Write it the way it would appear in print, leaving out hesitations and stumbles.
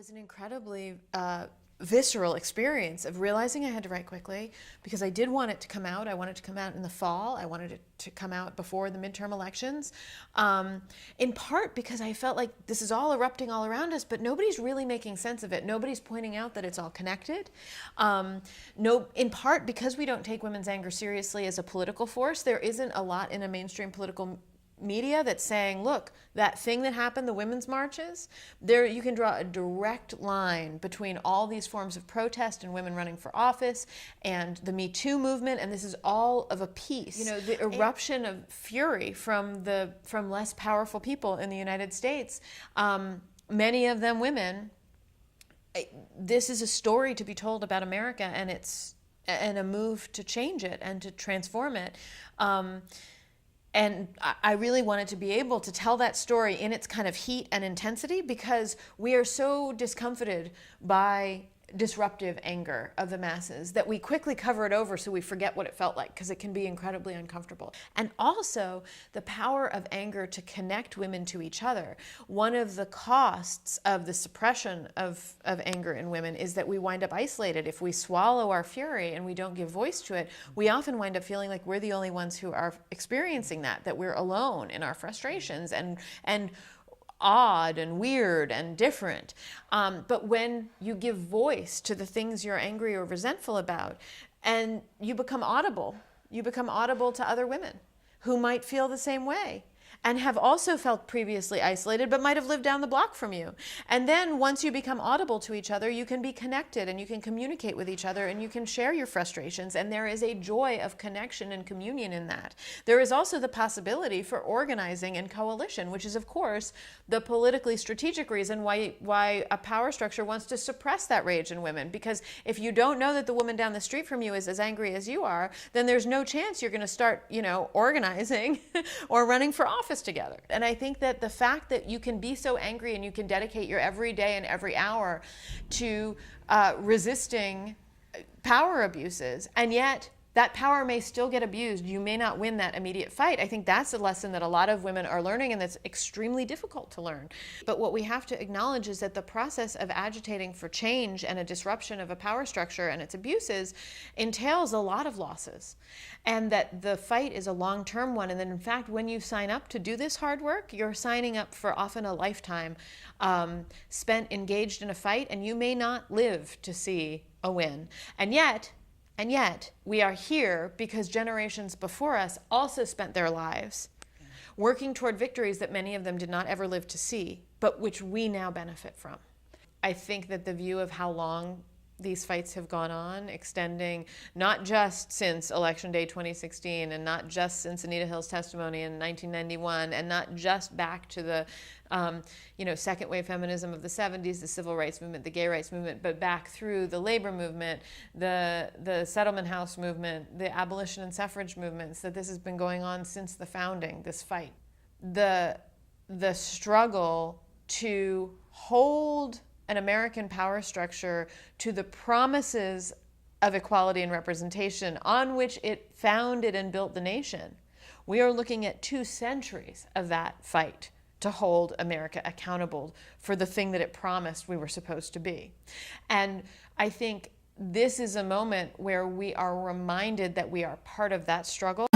was an incredibly visceral experience of realizing I had to write quickly because I did want it to come out. I wanted it to come out in the fall. I wanted it to come out before the midterm elections, in part because I felt like this is all erupting all around us, but nobody's really making sense of it. Nobody's pointing out that it's all connected. In part because we don't take women's anger seriously as a political force. There isn't a lot in a mainstream political media that's saying, look, that thing that happened, the women's marches, there you can draw a direct line between all these forms of protest and women running for office and the Me Too movement, and this is all of a piece. You know, the eruption of fury from less powerful people in the United States, many of them women. This is a story to be told about America, and a move to change it and to transform it. And I really wanted to be able to tell that story in its kind of heat and intensity because we are so discomfited by disruptive anger of the masses that we quickly cover it over so we forget what it felt like because it can be incredibly uncomfortable. And also the power of anger to connect women to each other. One of the costs of the suppression of anger in women is that we wind up isolated. If we swallow our fury and we don't give voice to it, we often wind up feeling like we're the only ones who are experiencing that we're alone in our frustrations and odd and weird and different. But when you give voice to the things you're angry or resentful about, and you become audible to other women who might feel the same way and have also felt previously isolated but might have lived down the block from you. And then once you become audible to each other, you can be connected and you can communicate with each other and you can share your frustrations, and there is a joy of connection and communion in that. There is also the possibility for organizing and coalition, which is of course the politically strategic reason why a power structure wants to suppress that rage in women, because if you don't know that the woman down the street from you is as angry as you are, then there's no chance you're going to start, organizing or running for office together. And I think that the fact that you can be so angry and you can dedicate your every day and every hour to resisting power abuses, and yet that power may still get abused. You may not win that immediate fight. I think that's a lesson that a lot of women are learning, and that's extremely difficult to learn. But what we have to acknowledge is that the process of agitating for change and a disruption of a power structure and its abuses entails a lot of losses, and that the fight is a long-term one. And then in fact, when you sign up to do this hard work, you're signing up for often a lifetime spent engaged in a fight, and you may not live to see a win. And yet, we are here because generations before us also spent their lives working toward victories that many of them did not ever live to see, but which we now benefit from. I think that the view of how long these fights have gone on, extending not just since Election Day 2016, and not just since Anita Hill's testimony in 1991, and not just back to the second wave feminism of the 70s, the civil rights movement, the gay rights movement, but back through the labor movement, the settlement house movement, the abolition and suffrage movements, that this has been going on since the founding, this fight. The struggle to hold an American power structure to the promises of equality and representation on which it founded and built the nation. We are looking at 2 centuries of that fight to hold America accountable for the thing that it promised we were supposed to be. And I think this is a moment where we are reminded that we are part of that struggle.